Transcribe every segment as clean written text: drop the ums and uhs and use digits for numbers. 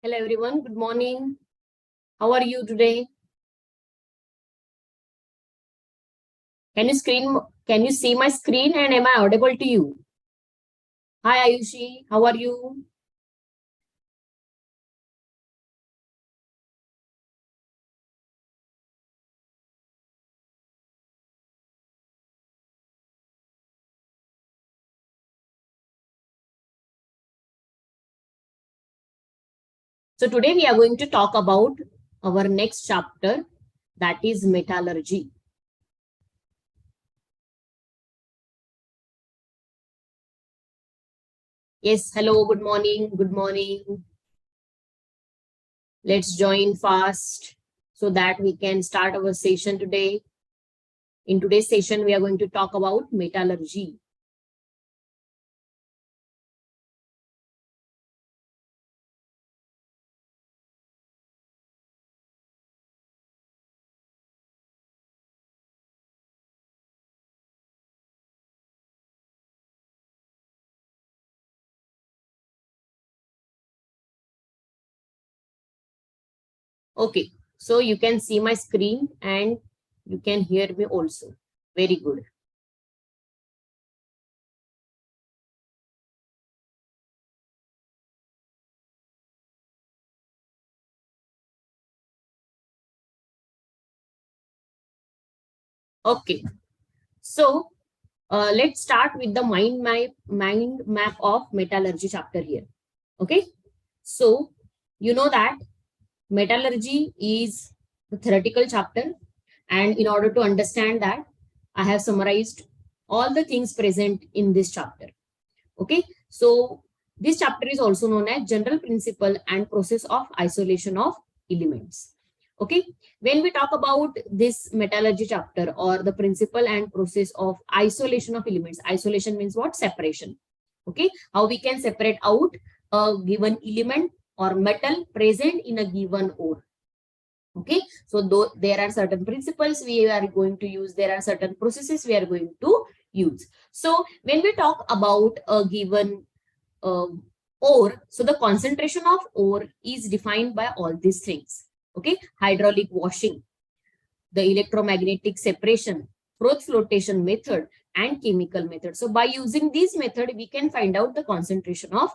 Hello everyone, good morning. How are you today? Can you see my screen and am I audible to you? Hi Ayushi, how are you? So today we are going to talk about our next chapter, that is metallurgy. Yes, hello, good morning, good morning. Let's join fast so that we can start our session today. In today's session, we are going to talk about metallurgy. Okay, so you can see my screen and you can hear me also. Very good. Okay, so let's start with the mind map of metallurgy chapter here. Okay, so you know that metallurgy is the theoretical chapter, and in order to understand that, I have summarized all the things present in this chapter. Okay, so this chapter is also known as general principle and process of isolation of elements. Okay, when we talk about this metallurgy chapter or the principle and process of isolation of elements, isolation means what? Separation. Okay, how we can separate out a given element or metal present in a given ore. Okay, so though there are certain principles we are going to use, there are certain processes we are going to use. So when we talk about a given ore, so the concentration of ore is defined by all these things. Okay, hydraulic washing, the electromagnetic separation, froth flotation method, and chemical method. So by using this method, we can find out the concentration of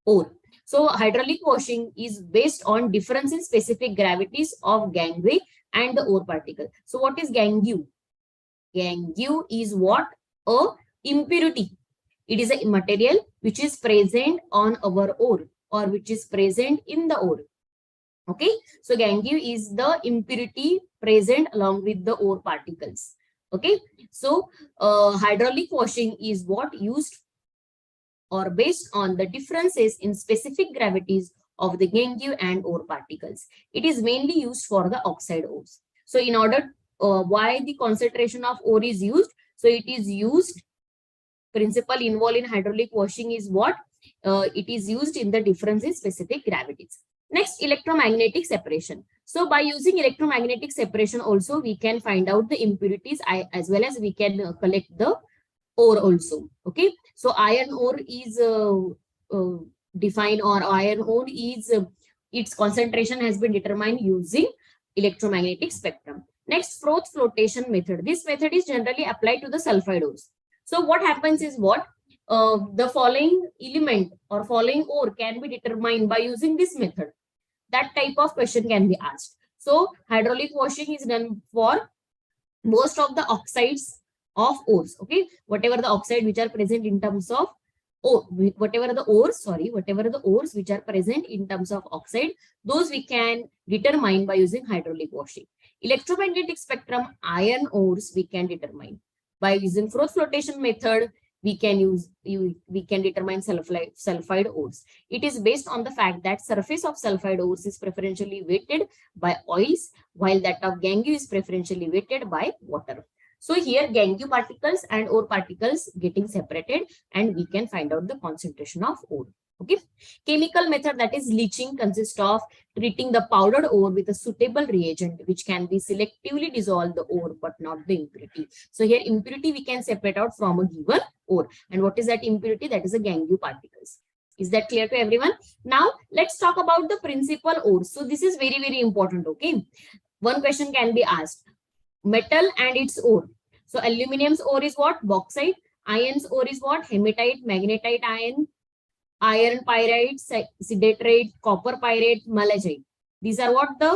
ore. So hydraulic washing is based on difference in specific gravities of gangue and the ore particle. So what is gangue? Gangue is what? A impurity. It is a material which is present on our ore or which is present in the ore. Okay, so gangue is the impurity present along with the ore particles. Okay, so hydraulic washing is what used or based on the differences in specific gravities of the gangue and ore particles. It is mainly used for the oxide ores. So in order, why the concentration of ore is used? So it is used, principle involved in hydraulic washing is what? It is used in the difference in specific gravities. Next, electromagnetic separation. So by using electromagnetic separation also, we can find out the impurities as well as we can collect the ore also. Okay, so iron ore is defined, or iron ore is its concentration has been determined using electromagnetic spectrum. Next, froth flotation method. This method is generally applied to the sulfide ores. So what happens is what? The following element or following ore can be determined by using this method. That type of question can be asked. So hydraulic washing is done for most of the oxides of ores. Okay, whatever the oxide which are present in terms of whatever the ores which are present in terms of oxide, those we can determine by using hydraulic washing. Electromagnetic spectrum iron ores we can determine by using froth flotation method. We can determine sulfide ores. It is based on the fact that surface of sulfide ores is preferentially weighted by oils, while that of gangue is preferentially weighted by water. So here gangue particles and ore particles getting separated, and we can find out the concentration of ore. Okay, chemical method, that is leaching, consists of treating the powdered ore with a suitable reagent which can be selectively dissolve the ore but not the impurity. So here impurity we can separate out from a given ore, and what is that impurity? That is a gangue particles. Is that clear to everyone? Now let's talk about the principal ores. So this is very, very important. Okay, one question can be asked: metal and its ore. So aluminum's ore is what? Bauxite. Iron's ore is what? Hematite, magnetite iron, iron pyrite, sidetrite, copper pyrite, malachite. These are what? The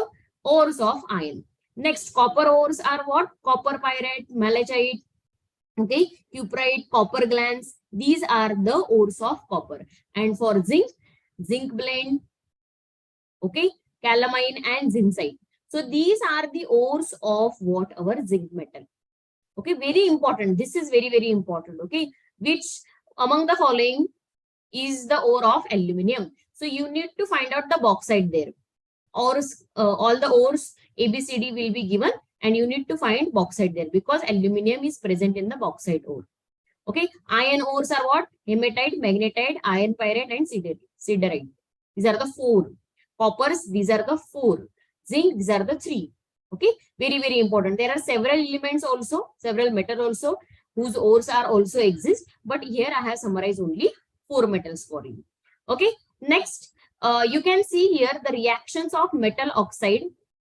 ores of iron. Next, copper ores are what? Copper pyrite, malachite, okay, cuprite, copper glans. These are the ores of copper. And for zinc, zinc blende, okay, calamine and zincite. So these are the ores of what? Our zinc metal. Okay, very important. This is very, very important. Okay, which among the following is the ore of aluminium? So you need to find out the bauxite there. Ores, all the ores ABCD will be given, and you need to find bauxite there because aluminium is present in the bauxite ore. Okay, iron ores are what? Hematite, magnetite, iron pyrite, and siderite. These are the four. Coppers, these are the four. Zinc, these are the three. Okay, very, very important. There are several elements also, several metal also, whose ores are also exist. But here I have summarized only four metals for you. Okay, next, you can see here the reactions of metal oxide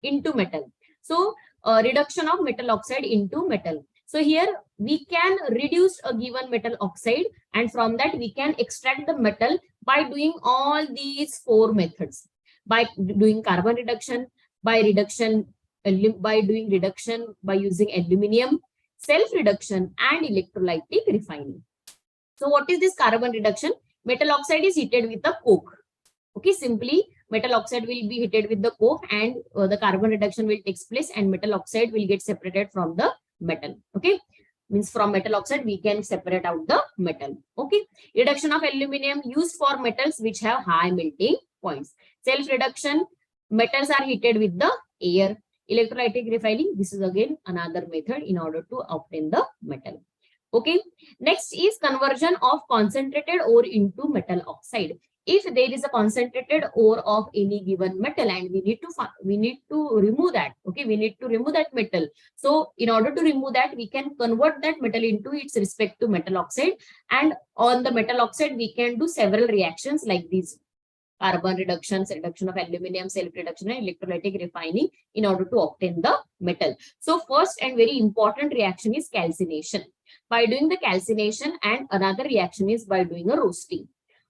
into metal. So, reduction of metal oxide into metal. So here we can reduce a given metal oxide, and from that we can extract the metal by doing all these four methods. By doing carbon reduction, by doing reduction by using aluminium, self-reduction, and electrolytic refining. So what is this carbon reduction? Metal oxide is heated with the coke. Okay, simply metal oxide will be heated with the coke, and the carbon reduction will take place, and metal oxide will get separated from the metal. Okay, means from metal oxide we can separate out the metal. Okay, reduction of aluminium used for metals which have high melting points. Self-reduction, metals are heated with the air. Electrolytic refining, this is again another method in order to obtain the metal. Okay, next is conversion of concentrated ore into metal oxide. If there is a concentrated ore of any given metal and we need to remove that, okay, we need to remove that metal. So in order to remove that, we can convert that metal into its respective metal oxide, and on the metal oxide we can do several reactions like these: carbon reduction, reduction of aluminium, self-reduction, and electrolytic refining in order to obtain the metal. So first and very important reaction is calcination. By doing the calcination, and another reaction is by doing a roasting.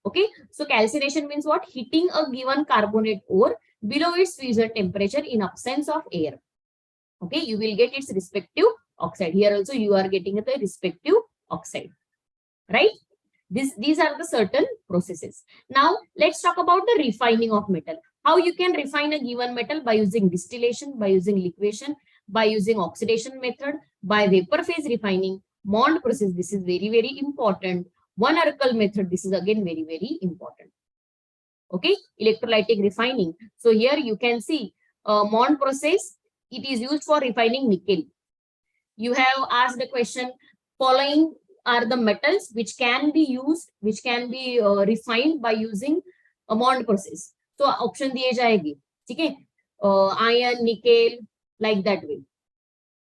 Okay, so calcination means what? Heating a given carbonate ore below its fusion temperature in absence of air. Okay, you will get its respective oxide. Here also you are getting the respective oxide, right? These are the certain processes. Now let's talk about the refining of metal. How you can refine a given metal? By using distillation, by using liquefaction, by using oxidation method, by vapor phase refining, Mond process. This is very, very important. One Oracle method. This is again very, very important. Okay, electrolytic refining. So here you can see Mond process. It is used for refining nickel. You have asked the question: following are the metals which can be used, which can be refined by using a Mond process. So option दिए जाएगी, ठीक है? Iron, nickel, like that way.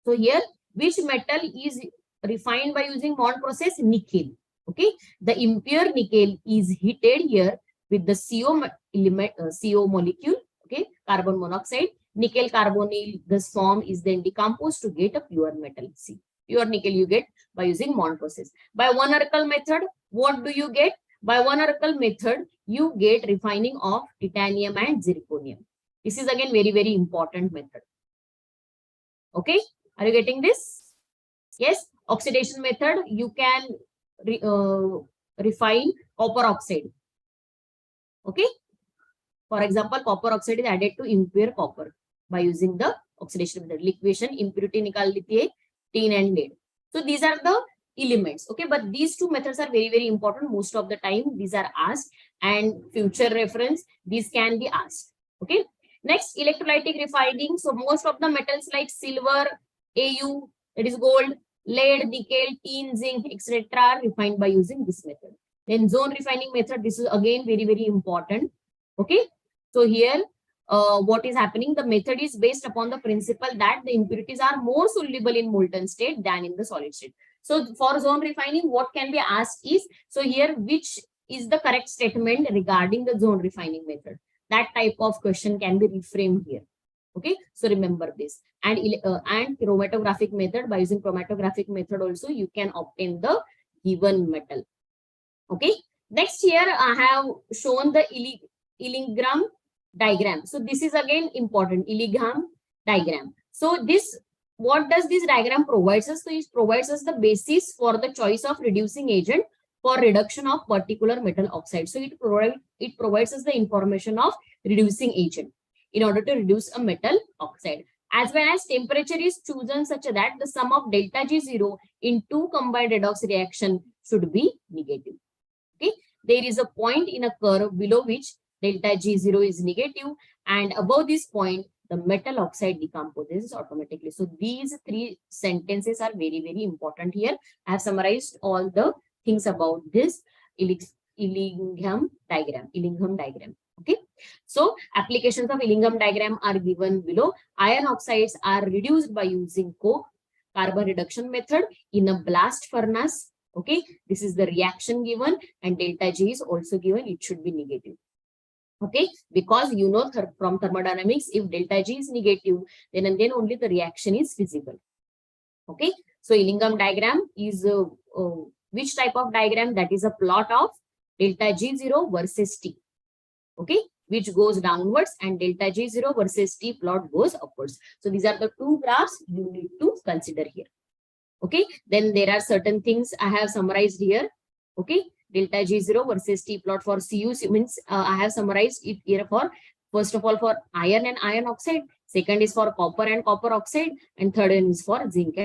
So here, which metal is refined by using Mond process? Nickel. Okay, the impure nickel is heated here with the CO element, CO molecule. Okay, carbon monoxide. Nickel carbonyl, this form is then decomposed to get a pure metal. See, pure nickel you get by using Mond process. By one Oracle method, what do you get? By one Oracle method, you get refining of titanium and zirconium. This is again very, very important method. Okay, are you getting this? Yes, oxidation method, you can refine copper oxide. Okay, for example, copper oxide is added to impure copper by using the oxidation method. Liquefaction, impurity nikal leti hai, tin and lead. So these are the elements. Okay, but these two methods are very, very important. Most of the time these are asked, and future reference these can be asked. Okay, next, electrolytic refining. So most of the metals like silver, Au, that is gold, lead, nickel, tin, zinc, etc. are refined by using this method. Then zone refining method. This is again very, very important. Okay, so here what is happening? The method is based upon the principle that the impurities are more soluble in molten state than in the solid state. So for zone refining, what can be asked is, so here which is the correct statement regarding the zone refining method? That type of question can be reframed here. Okay, so remember this. And chromatographic method, by using chromatographic method also you can obtain the given metal. Okay, next here I have shown the Illingham diagram. So this is again important, Illingham diagram. So this, what does this diagram provides us? So it provides us the basis for the choice of reducing agent for reduction of particular metal oxide. So it provides us the information of reducing agent in order to reduce a metal oxide, as well as temperature is chosen such that the sum of delta G0 in two combined redox reaction should be negative. Okay, there is a point in a curve below which delta G0 is negative, and above this point the metal oxide decomposes automatically. So these three sentences are very, very important here. I have summarized all the things about this Illingham diagram. Okay, so applications of Illingham diagram are given below. Iron oxides are reduced by using coke carbon reduction method in a blast furnace. Okay, this is the reaction given, and delta G is also given. It should be negative. Okay, because you know from thermodynamics, if delta G is negative, then and then only the reaction is feasible. Okay, so Illingham diagram is which type of diagram? That is a plot of delta G0 versus T. Okay, which goes downwards, and delta G0 versus T plot goes upwards. So these are the two graphs you need to consider here. Okay, then there are certain things I have summarized here. Okay, delta G0 versus T plot for Cu means I have summarized it here for, first of all, for iron and iron oxide, second is for copper and copper oxide, and third one is for zinc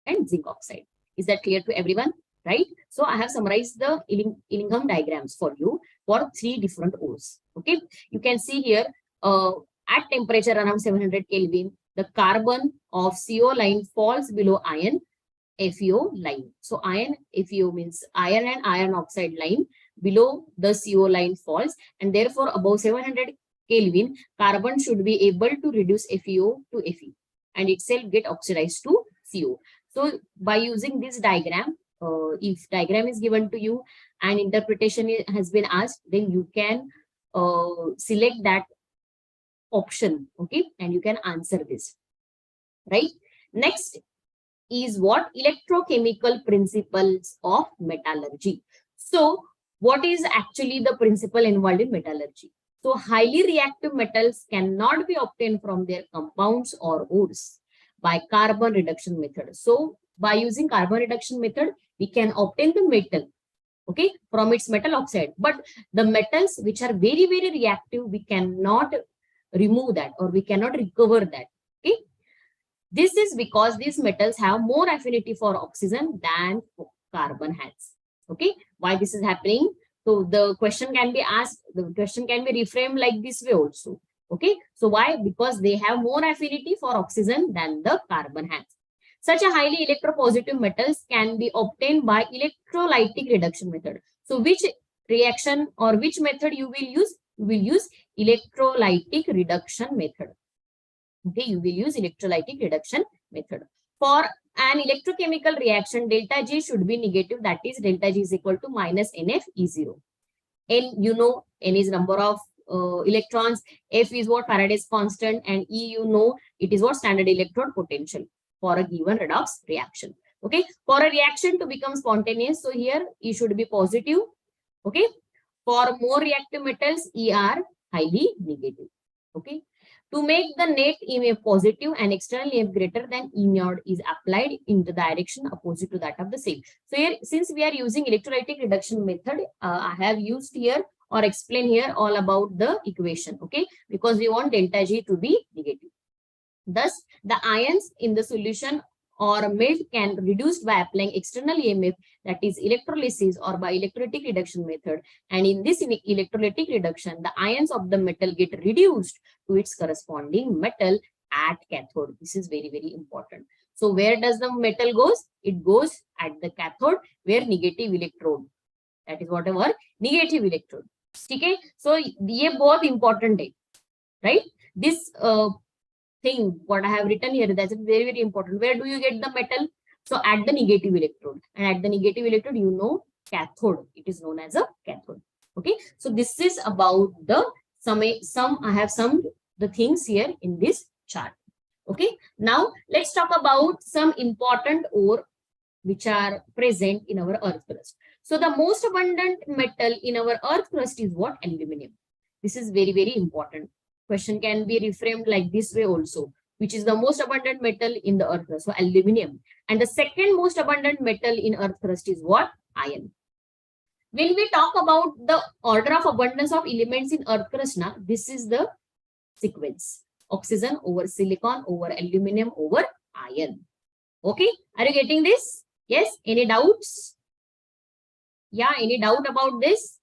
and zinc oxide. Is that clear to everyone? Right? So I have summarized the Illingham diagrams for you for three different ores. Okay, you can see here at temperature around 700 Kelvin, the carbon of CO line falls below iron FeO line. So iron FeO means iron and iron oxide line below the CO line falls, and therefore above 700 Kelvin, carbon should be able to reduce FeO to Fe and itself get oxidized to CO. So by using this diagram, if diagram is given to you and interpretation has been asked, then you can select that option. Okay, and you can answer this. Right? Next is what? Electrochemical principles of metallurgy. So what is actually the principle involved in metallurgy? So highly reactive metals cannot be obtained from their compounds or ores by carbon reduction method. So by using carbon reduction method, we can obtain the metal, okay, from its metal oxide. But the metals which are very, very reactive, we cannot remove that, or we cannot recover that. Okay, this is because these metals have more affinity for oxygen than carbon has. Okay, why this is happening? So the question can be asked, the question can be reframed like this way also. Okay, so why? Because they have more affinity for oxygen than the carbon has. Such a highly electropositive metals can be obtained by electrolytic reduction method. So which reaction or which method you will use? You will use electrolytic reduction method. Okay, you will use electrolytic reduction method. For an electrochemical reaction, delta G should be negative. That is, delta G is equal to minus NF E0. N, you know, N is number of electrons, F is what? Faraday's constant, and E, you know, it is what? Standard electrode potential for a given redox reaction. Okay, for a reaction to become spontaneous, so here E should be positive. Okay, for more reactive metals, E are highly negative. Okay, to make the net EMF positive, an external EMF greater than E naught is applied in the direction opposite to that of the same. So here, since we are using electrolytic reduction method, I have used here or explain here all about the equation. Okay, because we want delta G to be negative. Thus, the ions in the solution or melt can reduced by applying external EMF, that is electrolysis, or by electrolytic reduction method. And in this electrolytic reduction, the ions of the metal get reduced to its corresponding metal at cathode. This is very, very important. So where does the metal goes? It goes at the cathode where negative electrode. That is whatever negative electrode. Okay, so these both important, right? This thing what I have written here, that's very, very important. Where do you get the metal? So at the negative electrode, and at the negative electrode, you know, cathode, it is known as a cathode. Okay, so this is about the some I have summed the things here in this chart. Okay, now let's talk about some important ore which are present in our earth crust. So the most abundant metal in our earth crust is what? Aluminum. This is very, very important. Question can be reframed like this way also. Which is the most abundant metal in the earth crust? So aluminum. And the second most abundant metal in earth crust is what? Iron. When we talk about the order of abundance of elements in earth crust, now this is the sequence. Oxygen over silicon over aluminum over iron. Okay, are you getting this? Yes, any doubts? Yeah, any doubt about this?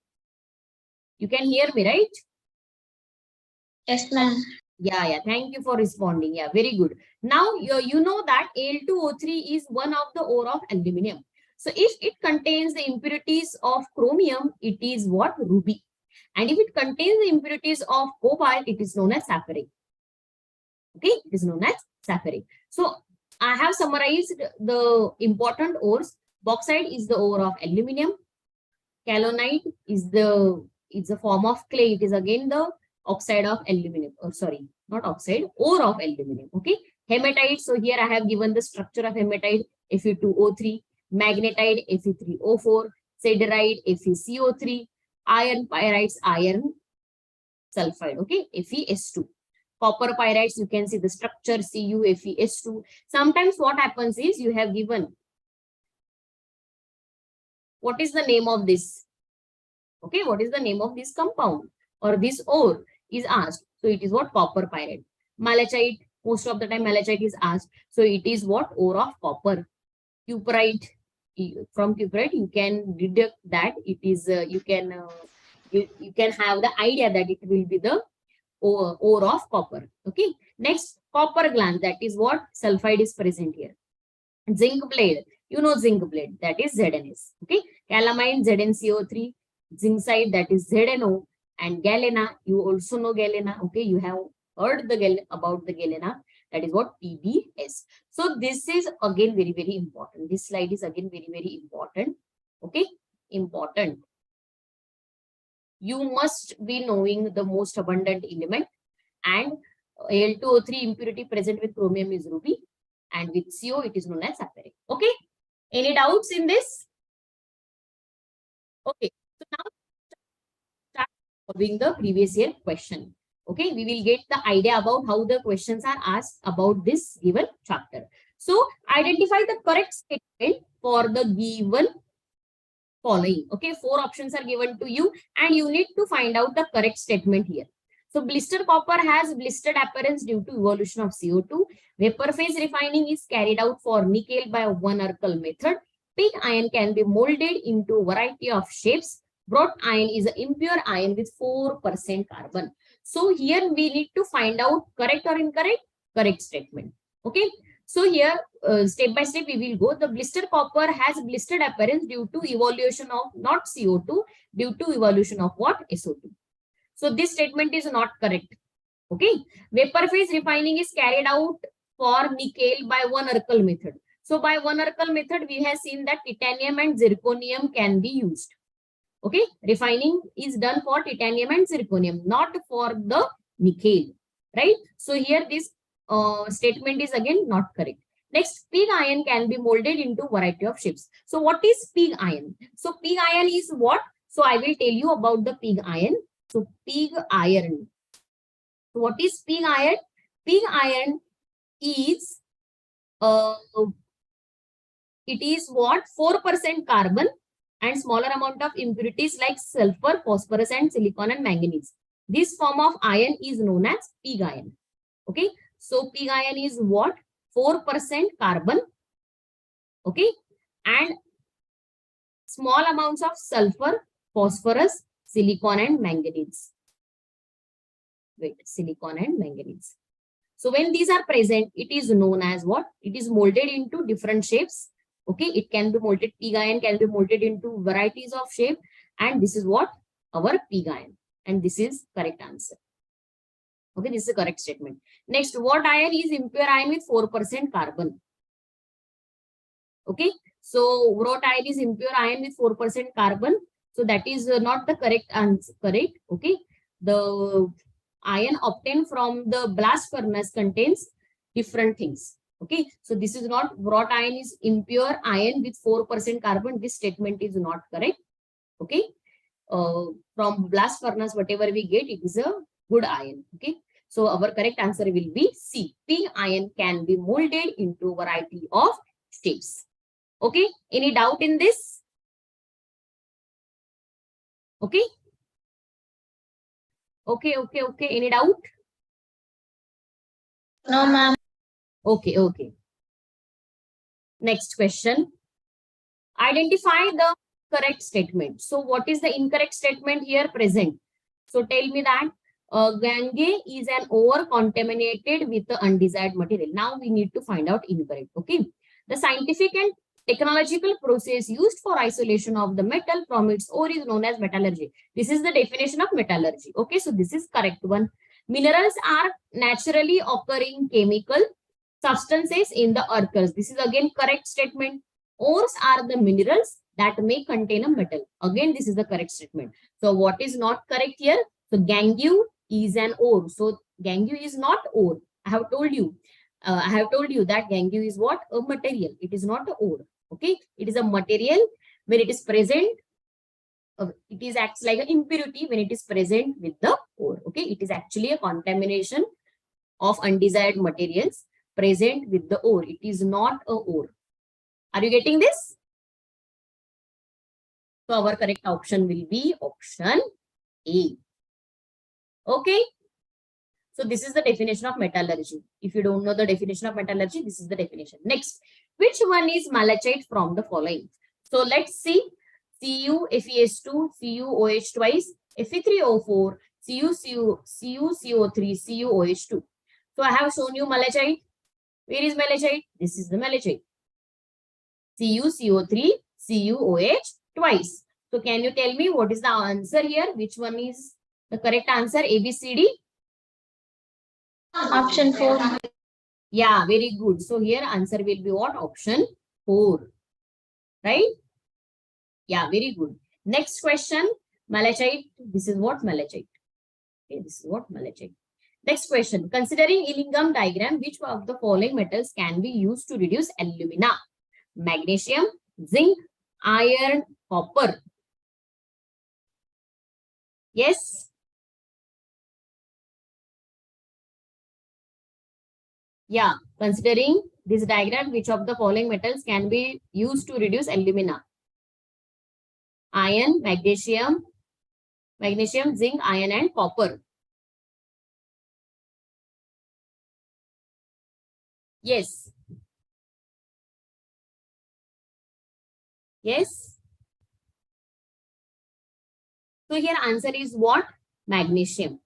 You can hear me, right? Yes, ma'am. Yeah, thank you for responding. Yeah, very good. Now, you know that Al2O3 is one of the ore of aluminum. So if it contains the impurities of chromium, it is what? Ruby. And if it contains the impurities of cobalt, it is known as sapphire. Okay, it is known as sapphire. So I have summarized the important ores. Bauxite is the ore of aluminum. Kaolinite is the form of clay. It is again the oxide of aluminum. Oh, sorry, not oxide, ore of aluminum. Okay. Hematite. So here I have given the structure of hematite: Fe2O3. Magnetite: Fe3O4. Siderite: FeCO3. Iron pyrites: iron sulfide. Okay, FeS2. Copper pyrites, you can see the structure CuFeS2. Sometimes what happens is you have given what is the name of this. Okay, what is the name of this compound or this ore is asked. So it is what? Copper pyrite. Malachite, most of the time malachite is asked. So it is what? Ore of copper. Cuprite, from cuprite you can deduct that it is you can have the idea that it will be the ore of copper. Okay, next, copper gland, that is what? Sulfide is present here. Zinc blade, you know zinc blade, that is ZnS. Okay, calamine ZnCO3, zincite, that is ZnO, and galena, you also know galena. Okay, you have heard about the galena, that is what? PbS. So this is again very, very important. This slide is again very, very important. Okay, important. You must be knowing the most abundant element, and Al2O3 impurity present with chromium is ruby, and with CO it is known as sapphire. Okay, any doubts in this? Okay, so now start solving the previous year question. Okay, we will get the idea about how the questions are asked about this given chapter. So identify the correct statement for the given following. Okay, 4 options are given to you and you need to find out the correct statement here. So blister copper has blistered appearance due to evolution of CO2. Vapor phase refining is carried out for nickel by one Urkel method. Pig iron can be molded into a variety of shapes. Brought iron is an impure iron with 4% carbon. So here we need to find out correct or incorrect, correct statement. Okay. So here, step by step, we will go. The blister copper has blistered appearance due to evolution of not CO2, due to evolution of what? SO2. So this statement is not correct. Okay. Vapor phase refining is carried out for nickel by one Urkel method. So by one Urkel method, we have seen that titanium and zirconium can be used. Okay. Refining is done for titanium and zirconium, not for the nickel. Right. So here this statement is again not correct. Next, pig iron can be molded into variety of shapes. So what is pig iron? So pig iron is what? So I will tell you about the pig iron. So pig iron. So what is pig iron? Pig iron is it is what? 4% carbon and smaller amount of impurities like sulfur, phosphorus, and silicon and manganese. This form of iron is known as pig iron. Okay. So pig iron is what? 4% carbon. Okay. And small amounts of sulfur, phosphorus, silicon, and manganese. Wait, silicon and manganese. So when these are present, it is known as what? It is molded into different shapes. Okay. It can be molded, pig iron can be molded into varieties of shape. And this is what? Our pig iron. And this is correct answer. Okay, this is a correct statement. Next, what iron is impure iron with 4% carbon? Okay, so wrought iron is impure iron with 4% carbon. So that is not the correct answer. Correct. Okay, the iron obtained from the blast furnace contains different things. Okay, so this is not wrought iron is impure iron with 4% carbon. This statement is not correct. Okay, from blast furnace, whatever we get, it is a good iron. Okay, so our correct answer will be C. Pig iron can be molded into variety of shapes. Okay, any doubt in this? Okay, okay. Any doubt? No, ma'am. Okay. Next question. Identify the correct statement. So what is the incorrect statement here present? So tell me that Gange is an ore contaminated with the undesired material. Now we need to find out incorrect. Okay. The scientific and technological process used for isolation of the metal from its ore is known as metallurgy. This is the definition of metallurgy. Okay. So this is correct one. Minerals are naturally occurring chemical substances in the earth. This is again correct statement. Ores are the minerals that may contain a metal. Again, this is the correct statement. So what is not correct here? So gangue is an ore. So gangue is not ore. I have told you. That gangue is what? A material. It is not an ore. Okay. It is a material. When it is present, it is acts like an impurity when it is present with the ore. Okay. It is actually a contamination of undesired materials present with the ore. It is not a ore. Are you getting this? So our correct option will be option A. Okay. So this is the definition of metallurgy. If you don't know the definition of metallurgy, this is the definition. Next, which one is malachite from the following? So let's see. CuFeS2, CuOH twice, Fe3O4, CuCO3, CuOH2. So I have shown you malachite. Where is malachite? This is the malachite. CuCO3, CuOH twice. So can you tell me what is the answer here? Which one is the correct answer? A, B, C, D? Option 4. Yeah, very good. So here answer will be what? Option 4. Right? Yeah, very good. Next question. Malachite. This is what malachite. Okay, this is what malachite. Next question. Considering Illingham diagram, which of the following metals can be used to reduce alumina? Magnesium, zinc, iron, copper. Yes. Yeah. Considering this diagram, which of the following metals can be used to reduce alumina? Iron, magnesium, zinc, iron, and copper. Yes. Yes. So here answer is what? Magnesium.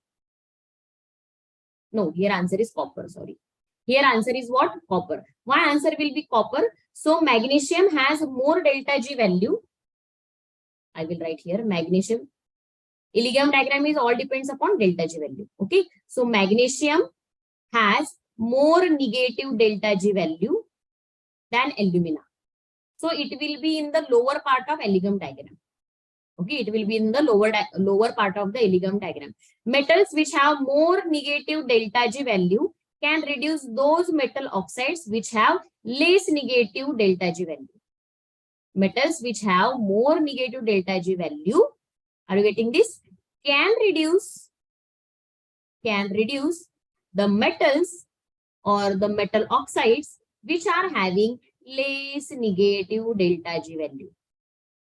No, here answer is copper. Sorry. Here answer is what? Copper. Why answer will be copper? So magnesium has more delta G value. I will write here magnesium. Illingham diagram is all depends upon delta G value. Okay. So magnesium has more negative delta G value than alumina. So it will be in the lower part of Illingham diagram. Okay, it will be in the lower part of the Illingham diagram. Metals which have more negative delta G value can reduce those metal oxides which have less negative delta G value. Metals which have more negative delta G value, are you getting this? Can reduce the metals or the metal oxides which are having less negative delta G value.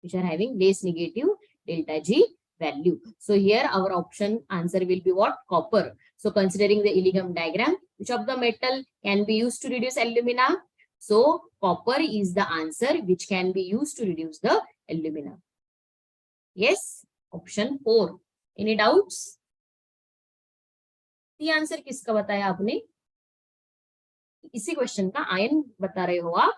Which are having less negative delta G value. So here our option answer will be what? Copper. So considering the Illingham diagram, which of the metal can be used to reduce alumina? So copper is the answer which can be used to reduce the alumina. Yes, option 4. Any doubts? ये answer किसका बताया आपने? इसी question का ion बता रहे हो आप?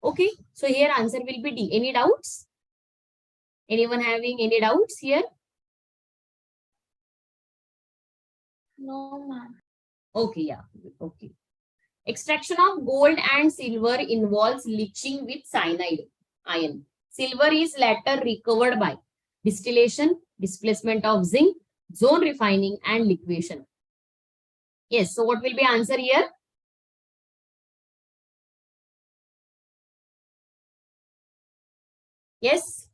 Okay, so here answer will be D. Any doubts? Anyone having any doubts here? No, ma'am. Okay, yeah. Okay. Extraction of gold and silver involves leaching with cyanide ion. Silver is later recovered by distillation, displacement of zinc, zone refining, and liquefaction. Yes, so what will be answer here? Yes.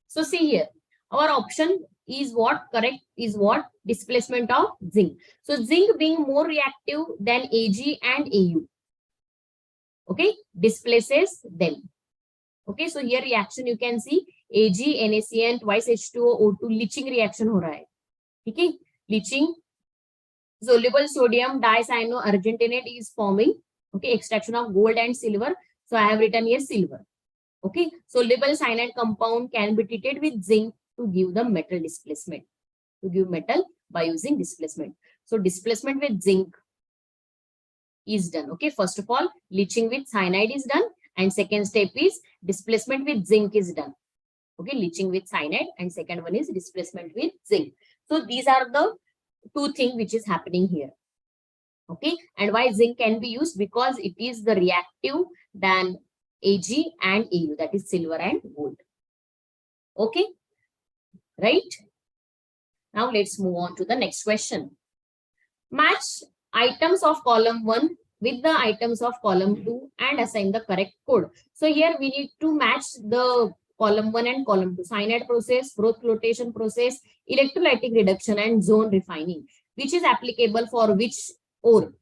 So see here, our option is what? Correct is what? Displacement of zinc. So zinc being more reactive than Ag and Au. Okay, displaces them. Okay, so here reaction you can see Ag, NaCN, twice H2O, O2, leaching reaction हो रहा है. ठीक है, leaching. Soluble sodium dicyanoargentinate is forming. Okay, extraction of gold and silver. So I have written here silver. Okay, soluble cyanide compound can be treated with zinc to give the metal displacement. To give metal by using displacement. So displacement with zinc is done. Okay, first of all, leaching with cyanide is done, and second step is displacement with zinc is done. Okay, leaching with cyanide, and second one is displacement with zinc. So these are the two things which is happening here. Okay, and why zinc can be used? Because it is the reactive than Ag and Au, that is silver and gold. Okay, right? Now let's move on to the next question. Match items of column 1 with the items of column 2 and assign the correct code. So here we need to match the column 1 and column 2. Cyanide process, growth flotation process, electrolytic reduction, and zone refining, which is applicable for which ore.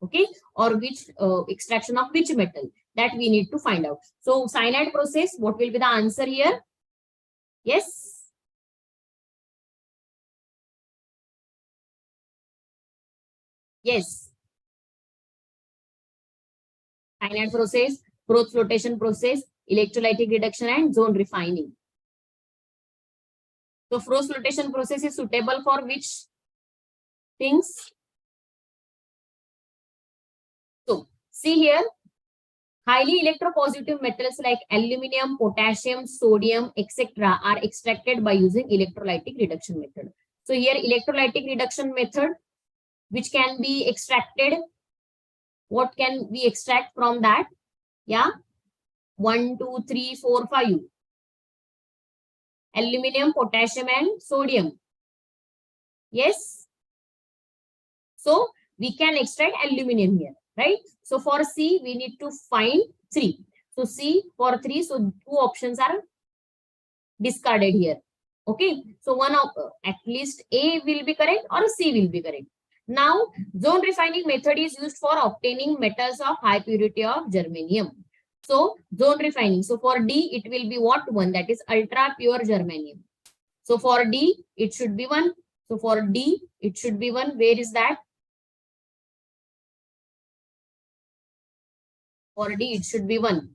Okay, or which extraction of which metal, that we need to find out. So cyanide process, what will be the answer here? Yes. Yes. Cyanide process, growth flotation process, electrolytic reduction, and zone refining. So frost flotation process is suitable for which things? So see here, highly electropositive metals like aluminum, potassium, sodium, etc. are extracted by using electrolytic reduction method. So here electrolytic reduction method, which can be extracted. What can we extract from that? Yeah, 1, 2, 3, 4, 5. Aluminum, potassium, and sodium. Yes. So we can extract aluminum here, right? So for C, we need to find 3. So C for 3, so 2 options are discarded here. Okay, so one of at least A will be correct or C will be correct. Now, zone refining method is used for obtaining metals of high purity of germanium. So zone refining. So for D, it will be what one? That is ultra pure germanium. So for D, it should be 1. So for D, it should be 1. Where is that? For D, it should be 1.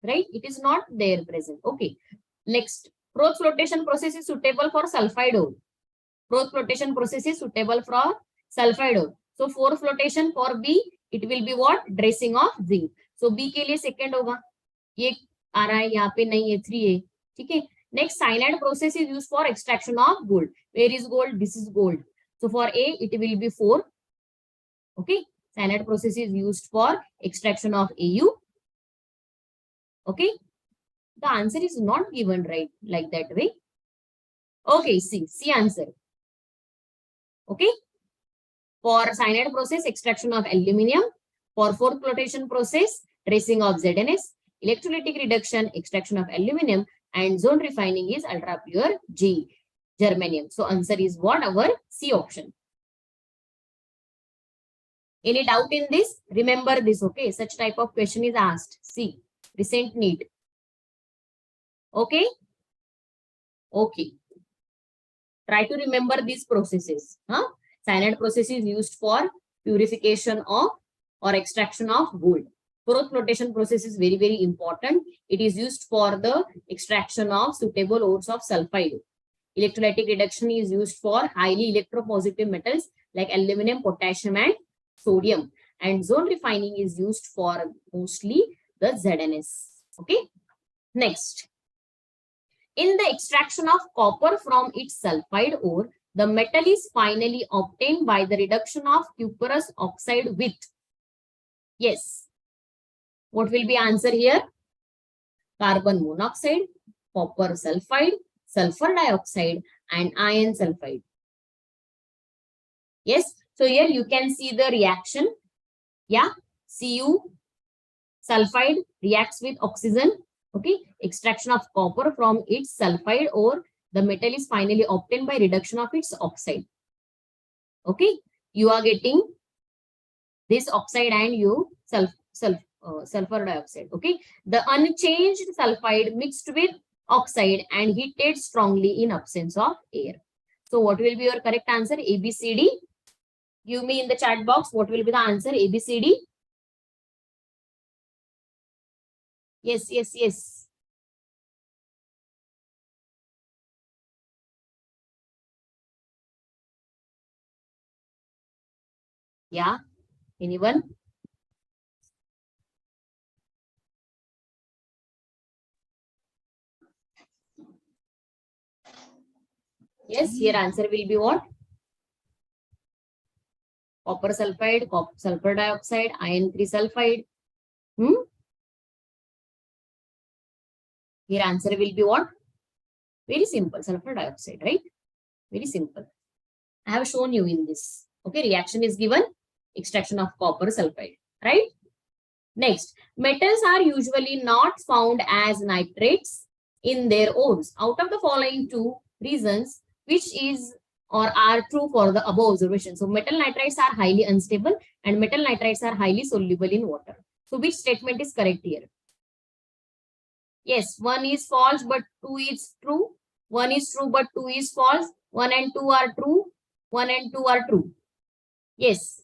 Right? It is not there present. Okay. Next, growth flotation process is suitable for sulfide ore. Growth flotation process is suitable for sulfide ore. So 4 flotation for B, it will be what? Dressing of zinc. So B के लिए second होगा. ये आ रहा है यहाँ पे नहीं है 3 है. ठीक है. Next, cyanide process is used for extraction of gold. Where is gold? This is gold. So for A, it will be 4. Okay. Cyanide process is used for extraction of Au. Okay. The answer is not given right like that way. Okay, C answer. Okay. For cyanide process, extraction of aluminum. For fourth flotation process, tracing of ZNS. Electrolytic reduction, extraction of aluminum. And zone refining is ultra pure G, germanium. So answer is what? Our C option. Any doubt in this? Remember this, okay? Such type of question is asked. C, recent NEET. Okay? Okay. Try to remember these processes. Huh? Cyanide process is used for purification of or extraction of gold. Fourth flotation process is very, very important. It is used for the extraction of suitable ores of sulfide. Electrolytic reduction is used for highly electropositive metals like aluminum, potassium, and sodium. And zone refining is used for mostly the ZNS. Okay. Next. In the extraction of copper from its sulfide ore, the metal is finally obtained by the reduction of cuprous oxide with? Yes. What will be answer here? Carbon monoxide, copper sulfide, sulfur dioxide, and iron sulfide. Yes. So here you can see the reaction. Yeah. Cu sulfide reacts with oxygen. Okay. Extraction of copper from its sulfide, or the metal is finally obtained by reduction of its oxide. Okay. You are getting this oxide and you sulfur dioxide. Okay. The unchanged sulfide mixed with oxide and heated strongly in absence of air. So what will be your correct answer? A, B, C, D. Give me in the chat box what will be the answer. A, B, C, D. Yes, yes, yes. Yeah. Anyone? Yes, here answer will be what? Copper sulfide, sulfur dioxide, iron 3 sulfide. Here answer will be what? Very simple, sulfur dioxide, right? Very simple. I have shown you in this. Okay, reaction is given, extraction of copper sulfide, right? Next, metals are usually not found as nitrates in their ores. Out of the following two reasons, which is or are true for the above observation? So metal nitrites are highly unstable and metal nitrites are highly soluble in water. So which statement is correct here? Yes, one is false, but two is true. One is true, but two is false. One and two are true. One and two are true. Yes.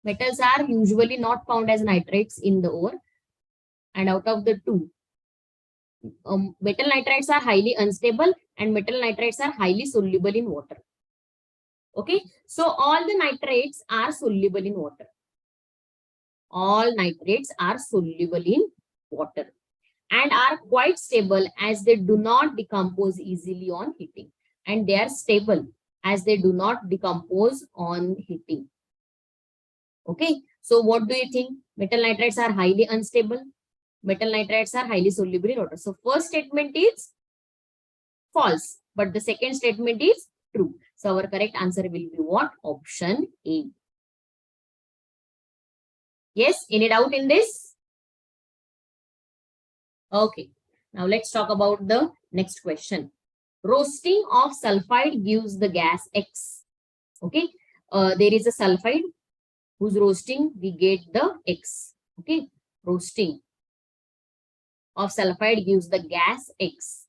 Metals are usually not found as nitrates in the ore. And out of the two, metal nitrites are highly unstable and metal nitrites are highly soluble in water. Okay. So all the nitrates are soluble in water. All nitrates are soluble in water and are quite stable as they do not decompose easily on heating. And they are stable as they do not decompose on heating. Okay. So what do you think? Metal nitrites are highly unstable. Metal nitrites are highly soluble in water. So first statement is false, but the second statement is true. So our correct answer will be what? Option A. Yes, any doubt in this? Okay, now let's talk about the next question. Roasting of sulfide gives the gas X. Okay, there is a sulfide whose roasting we get the X. Okay, roasting of sulfide gives the gas X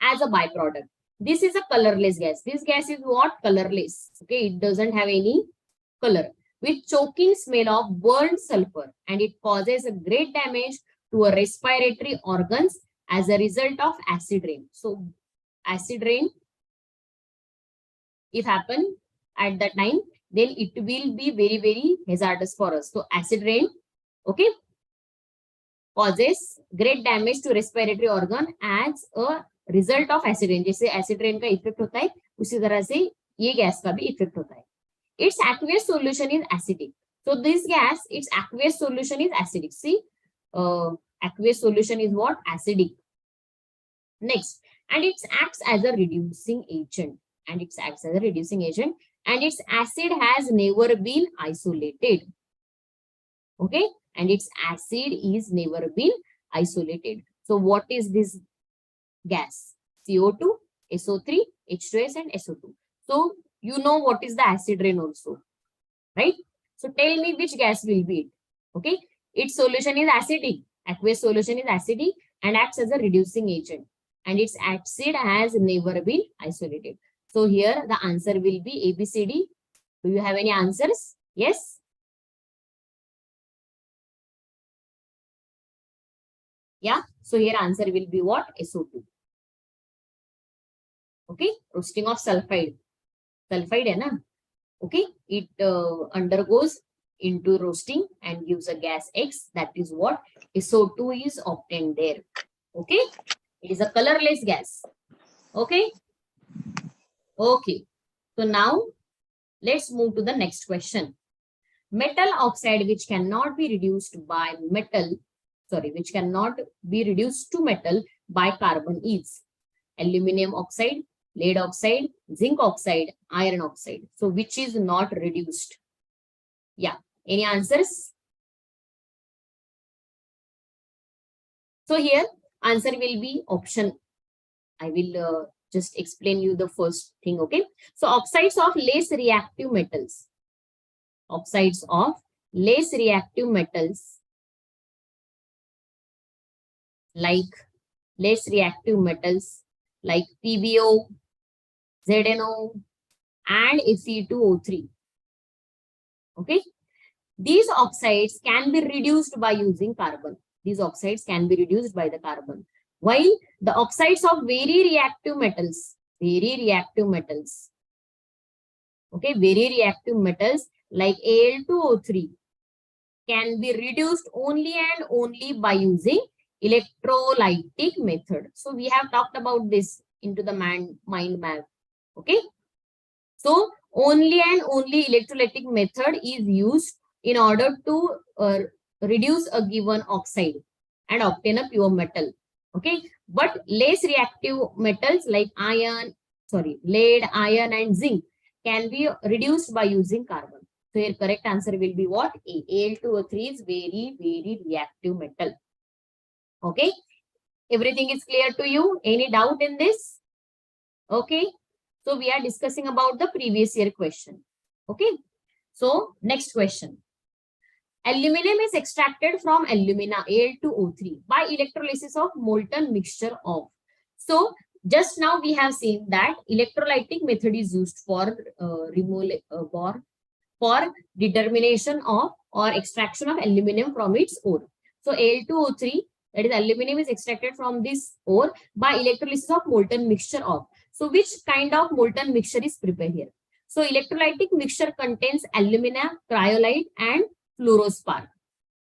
as a byproduct. This is a colorless gas. This gas is what? Colorless. Okay, it doesn't have any color with choking smell of burned sulfur, and it causes a great damage to a respiratory organs as a result of acid rain. So acid rain, if happen at that time, then it will be very, very hazardous for us. So acid rain, okay, causes great damage to respiratory organ as a result of acid rain. जैसे acid rain का effect होता है, उसी तरह से ये gas का भी इफेक्ट होता है. Its aqueous solution is acidic. So this gas, its aqueous solution is acidic. See, aqueous solution is what? Acidic. Next, and it acts as a reducing agent. And it acts as a reducing agent. And its acid has never been isolated. Okay, and its acid is never been isolated. So what is this gas? CO2, SO3, H2S, and SO2. So you know what is the acid rain also, right? So tell me which gas will be it. Okay, its solution is acidic. Aqueous solution is acidic and acts as a reducing agent. And its acid has never been isolated. So here the answer will be ABCD. Do you have any answers? Yes. Yeah. So here answer will be what? SO2. Okay. Roasting of sulfide. Sulfide, na? Okay. It undergoes into roasting and gives a gas X. That is what? SO2 is obtained there. Okay. It is a colorless gas. Okay. Okay. So now let's move to the next question. Metal oxide which cannot be reduced by metal, which cannot be reduced to metal by carbon is aluminum oxide, lead oxide, zinc oxide, iron oxide. So which is not reduced? Yeah. Any answers? So here answer will be option. I will just explain you the first thing. Okay. So oxides of less reactive metals. Oxides of less reactive metals like PbO, ZnO, and Fe2O3. Okay. These oxides can be reduced by using carbon. These oxides can be reduced by the carbon. While the oxides of very reactive metals, okay, very reactive metals like Al2O3 can be reduced only and only by using electrolytic method. So we have talked about this into the mind map. Okay. So only and only electrolytic method is used in order to reduce a given oxide and obtain a pure metal. Okay. But less reactive metals like lead, iron, and zinc can be reduced by using carbon. So your correct answer will be what? A. Al2O3 is very, very reactive metal. Okay. Everything is clear to you? Any doubt in this? Okay. So we are discussing about the previous year question. Okay. So next question. Aluminum is extracted from alumina, Al2O3, by electrolysis of molten mixture of. So just now we have seen that electrolytic method is used for determination of or extraction of aluminum from its ore. So Al2O3, that is aluminum, is extracted from this ore by electrolysis of molten mixture of. So which kind of molten mixture is prepared here? So electrolytic mixture contains alumina, cryolite, and fluorospar.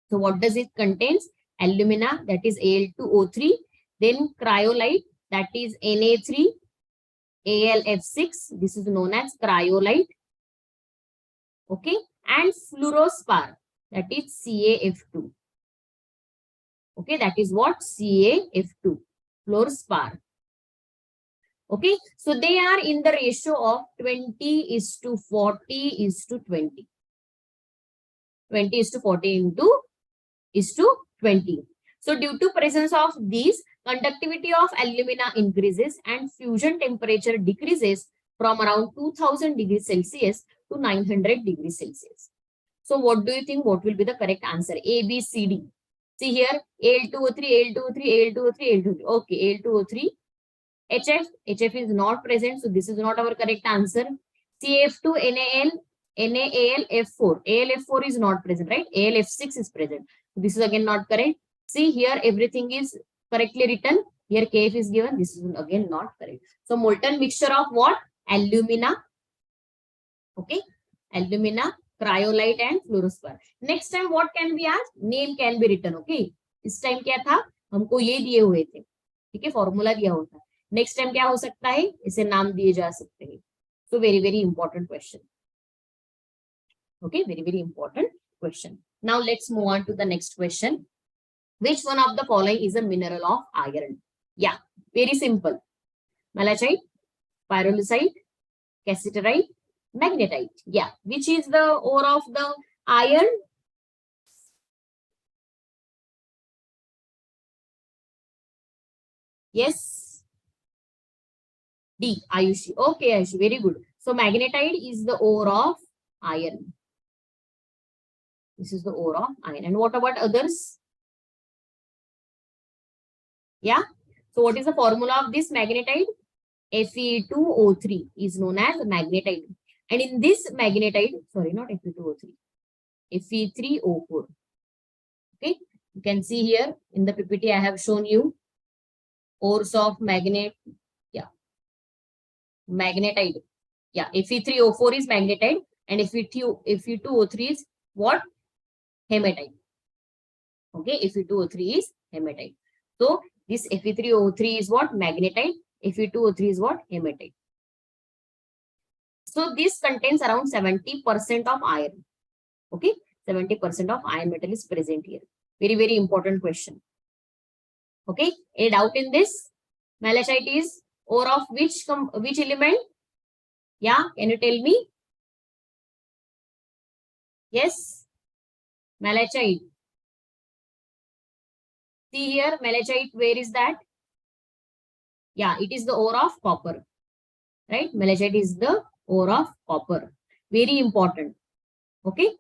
So what does it contains? Alumina, that is Al2O3, then cryolite, that is Na3, AlF6, this is known as cryolite. Okay, and fluorospar, that is CaF2. Okay, that is what? CaF2, fluorospar. Okay, so they are in the ratio of 20:40:20. 20:40:20. So due to presence of these, conductivity of alumina increases and fusion temperature decreases from around 2000 degrees Celsius to 900 degrees Celsius. So what do you think? What will be the correct answer? A, B, C, D. See here, Al2O3, Al2O3, Al2O3, Al2O3. Okay, Al2O3. HF is not present, so this is not our correct answer. CF2, NaAlF4. AlF4 is not present, right? AlF6 is present. This is again not correct. See here, everything is correctly written. Here KF is given. This is again not correct. So molten mixture of what? Alumina. Okay. Alumina, cryolite, and fluorospar. Next time what can be asked? Name can be written. Okay. इस time क्या था? हमको ये दिए हुए थे. ठीक है, फॉर्मूला दिया होता है. नेक्स्ट टाइम क्या हो सकता है? इसे नाम दिए जा सकते हैं. So very important question. Okay, very important question. Now let's move on to the next question. Which one of the following is a mineral of iron? Yeah, very simple. Malachite, pyrolusite, cassiterite, magnetite. Yeah, which is the ore of the iron? Yes. D, Ayushi. Okay, Ayushi, very good. So magnetite is the ore of iron. This is the ore of iron. And what about others? Yeah. So what is the formula of this magnetite? Fe2O3 is known as magnetite. And in this magnetite, sorry, not Fe2O3, Fe3O4. Okay. You can see here in the PPT I have shown you ores of magnetite. Yeah, Fe3O4 is magnetite and Fe2O3 is what? Hematite. Okay, Fe2O3 is hematite. So This Fe3O3 is what? Magnetite. Fe2O3 is what? Hematite. So this contains around 70% of iron. Okay, 70% of iron metal is present here. Very, very important question. Okay, any doubt in this? Malachite is ore of which element? Yeah, can you tell me? Yes, malachite. See here, malachite, where is that? Yeah, it is the ore of copper, right? Malachite is the ore of copper. Very important. Okay.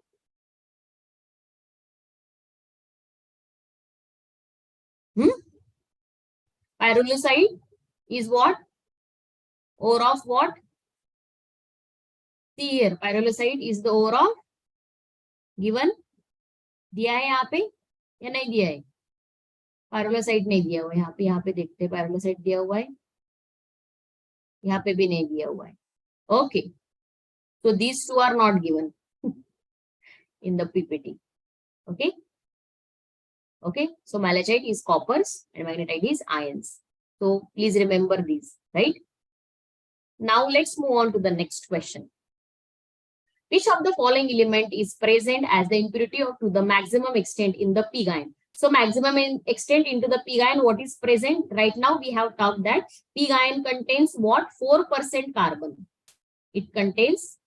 Pyrolusite is what? Ore of what? See here, pyrolusite is the ore of given. दिया है यहाँ पे या नहीं दिया है? Pyrolusite नहीं दिया हुआ है यहाँ पे देखते हैं पायरोलोसाइट दिया हुआ है, यहाँ पे भी नहीं दिया हुआ है. Okay, so these two are not given in the PPT. Okay. Okay, so malachite is coppers and magnetite is ions. So please remember these, right? Now let's move on to the next question. Which of the following element is present as the impurity to the maximum extent in the pig ion? So maximum extent into the pig ion, what is present? Right now we have talked that pig ion contains what? 4% carbon. It contains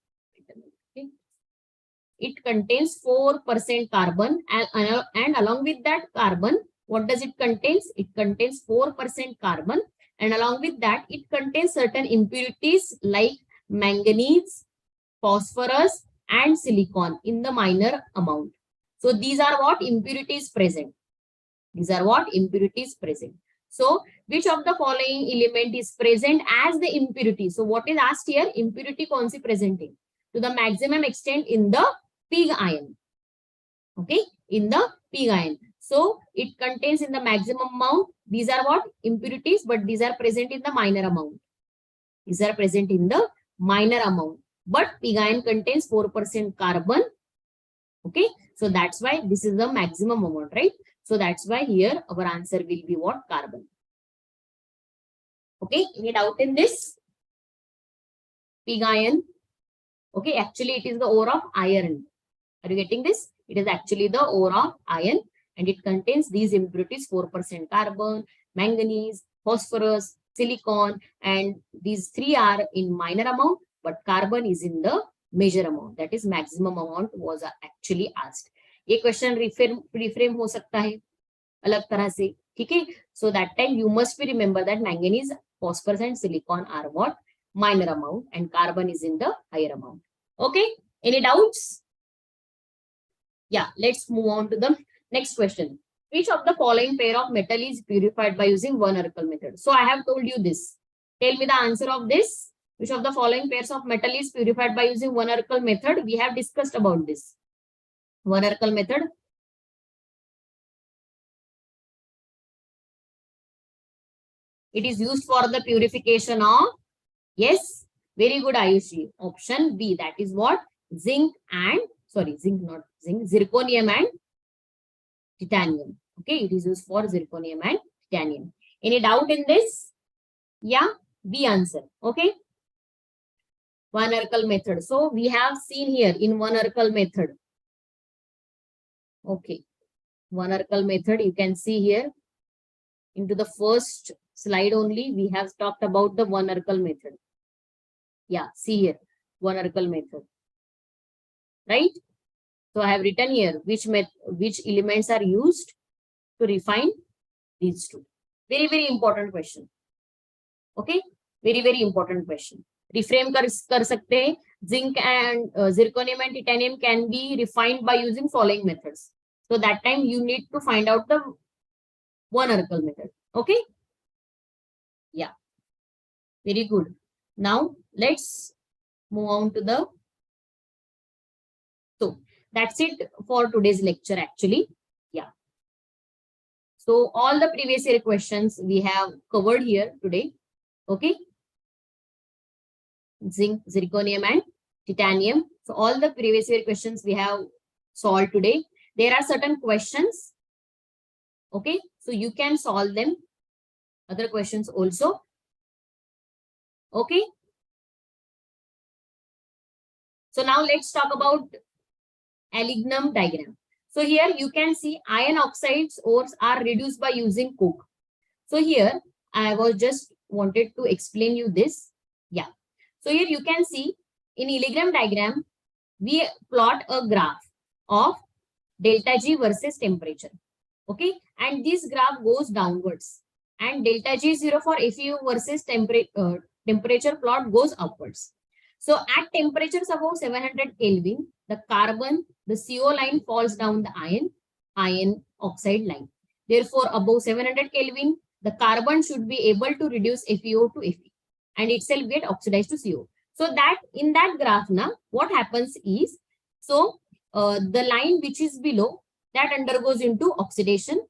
4% carbon, and along with that carbon, what does it contains? It contains 4% carbon, and along with that, it contains certain impurities like manganese, phosphorus, and silicon in the minor amount. So these are what? Impurities present. These are what? Impurities present. So which of the following element is present as the impurity? So what is asked here? Impurity kaun si presenting to the maximum extent in the pig ion. Okay, in the pig ion. So it contains in the maximum amount. These are what? Impurities, but these are present in the minor amount. These are present in the minor amount. But pig ion contains 4% carbon. Okay, so that's why this is the maximum amount, right? So that's why here our answer will be what? Carbon. Okay, any doubt in this? Pig ion. Okay, actually it is the ore of iron. Are you getting this? It is actually the ore of iron, and it contains these impurities: 4% carbon, manganese, phosphorus, silicon, and these three are in minor amount, but carbon is in the major amount. That is maximum amount was actually asked. ये question reframe हो सकता है अलग तरह से, ठीक है? So that time you must be remember that manganese, phosphorus, and silicon are what? Minor amount, and carbon is in the higher amount. Okay, any doubts? Yeah, let's move on to the next question. Which of the following pair of metal is purified by using one oracle method? So I have told you this. Tell me the answer of this. Which of the following pairs of metal is purified by using one oracle method? We have discussed about this. One oracle method. It is used for the purification of, yes, very good Ayushi. Option B, that is what? Zinc and, sorry, zinc, not zinc, zirconium and titanium. Okay, it is used for zirconium and titanium. Any doubt in this? Yeah, B answer. Okay. One oracle method. So we have seen here in one oracle method. Okay. One oracle method, you can see here into the first slide only, we have talked about the one oracle method. Yeah, see here, one oracle method. Right? So I have written here which elements are used to refine these two. Very, very important question. Okay, very, very important question. Reframe कर सकते हैं. Zinc and zirconium and titanium can be refined by using following methods. So that time you need to find out the one oracle method. Okay. Yeah. Very good. Now let's move on to the. So that's it for today's lecture actually. Yeah. So all the previous year questions we have covered here today. Okay. Zinc, zirconium and titanium. So all the previous year questions we have solved today. There are certain questions. Okay. So you can solve them Other questions also? Okay. So now let's talk about aluminum diagram. So here you can see iron oxides ores are reduced by using coke. So here I was just wanted to explain you this. Yeah. So here you can see in equilibrium diagram, we plot a graph of delta G versus temperature. Okay. And this graph goes downwards. And delta G 0 for FeU versus temperature plot goes upwards. So at temperatures above 700 Kelvin, the carbon, the CO line falls down the iron oxide line. Therefore, above 700 Kelvin, the carbon should be able to reduce FeO to Fe and itself get oxidized to CO. So that in that graph now, what happens is, so the line which is below that undergoes into oxidation.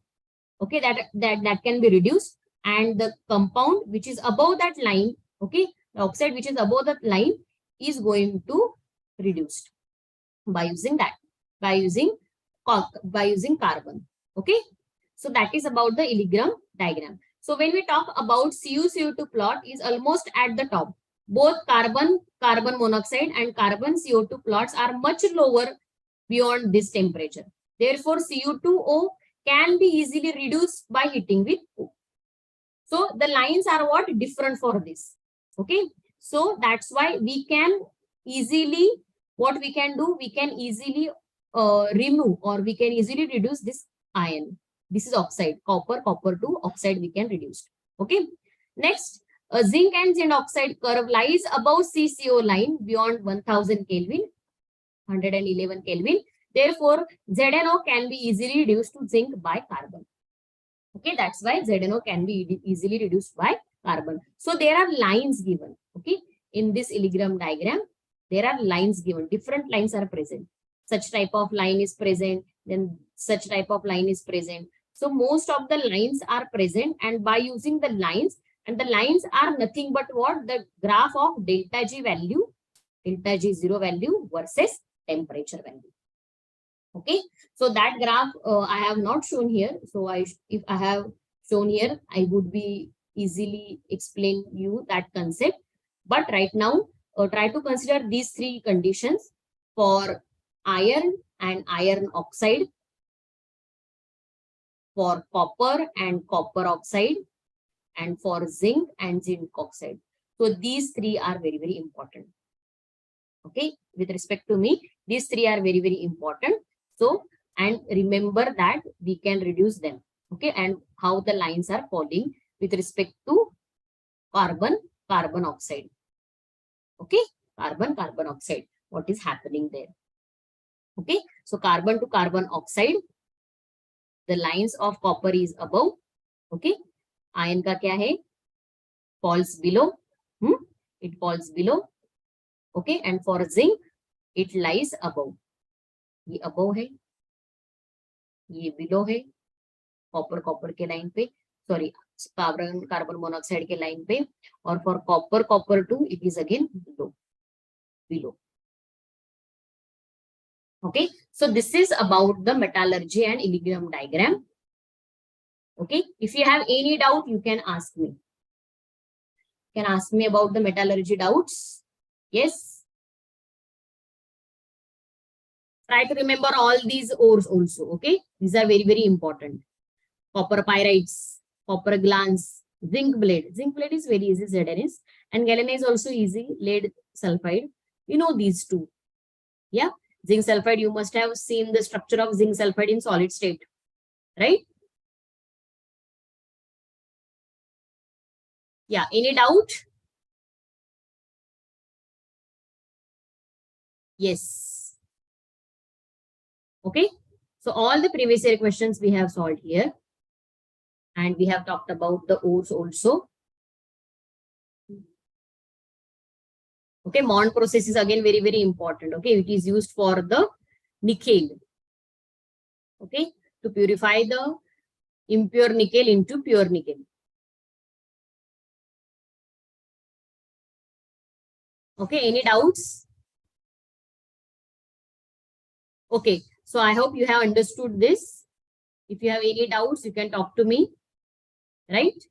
Okay, that can be reduced, and the compound which is above that line, okay, the oxide which is above that line is going to reduced by using that, by using carbon. Okay, so that is about the equilibrium diagram. So when we talk about CO2 plot is almost at the top. Both carbon monoxide and carbon CO2 plots are much lower beyond this temperature. Therefore, CO2O can be easily reduced by heating with O. So the lines are what different for this. Okay. So that's why we can easily, what we can do, we can easily remove, or we can easily reduce this iron. This is oxide, copper to oxide we can reduce. Okay. Next, a zinc and zinc oxide curve lies above CCO line beyond 1000 Kelvin, 111 Kelvin. Therefore, ZNO can be easily reduced to zinc by carbon. Okay, that's why ZNO can be easily reduced by carbon. So there are lines given. Okay, in this equilibrium diagram, there are lines given. Different lines are present. Such type of line is present. Then such type of line is present. So most of the lines are present, and by using the lines, and the lines are nothing but what? The graph of delta G value, delta G 0 value versus temperature value. Okay, so that graph I have not shown here. So if I have shown here, I would be easily explain you that concept. But right now, try to consider these three conditions for iron and iron oxide, for copper and copper oxide, and for zinc and zinc oxide. So these three are very, very important. Okay, with respect to me, these three are very, very important. So, and remember that we can reduce them. Okay, and how the lines are falling with respect to carbon oxide. Okay, carbon oxide, what is happening there? Okay, so carbon to carbon oxide, the lines of copper is above. Okay, iron ka kya hai? Falls below. It falls below. Okay, and for zinc, it lies above. ये above है, ये below है, copper के line पे, sorry carbon monoxide के line पे, और for copper 2 it is again below. Okay, so this is about the metallurgy and equilibrium diagram. Okay, if you have any doubt, you can ask me. You can ask me about the metallurgy doubts. Yes. Try to remember all these ores also. Okay, these are very, very important. Copper pyrites, copper glans, zinc blade. Zinc blade is very easy, ZNS. And galena is also easy, lead sulfide. You know these two. Yeah, zinc sulfide, you must have seen the structure of zinc sulfide in solid state, right? Yeah, any doubt? Yes. Okay, so all the previous year questions we have solved here. And we have talked about the ores also. Okay, Mond process is again very, very important. Okay, it is used for the nickel. Okay, to purify the impure nickel into pure nickel. Okay, any doubts? Okay, so I hope you have understood this. If you have any doubts, you can talk to me, right?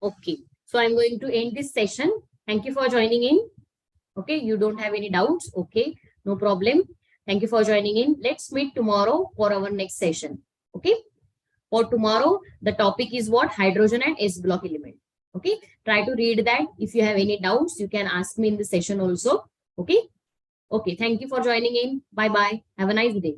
Okay. So I'm going to end this session. Thank you for joining in. Okay. You don't have any doubts. Okay. No problem. Thank you for joining in. Let's meet tomorrow for our next session. Okay. For tomorrow, the topic is what? Hydrogen and S block element. Okay. Try to read that. If you have any doubts, you can ask me in the session also. Okay. Okay. Thank you for joining in. Bye bye. Have a nice day.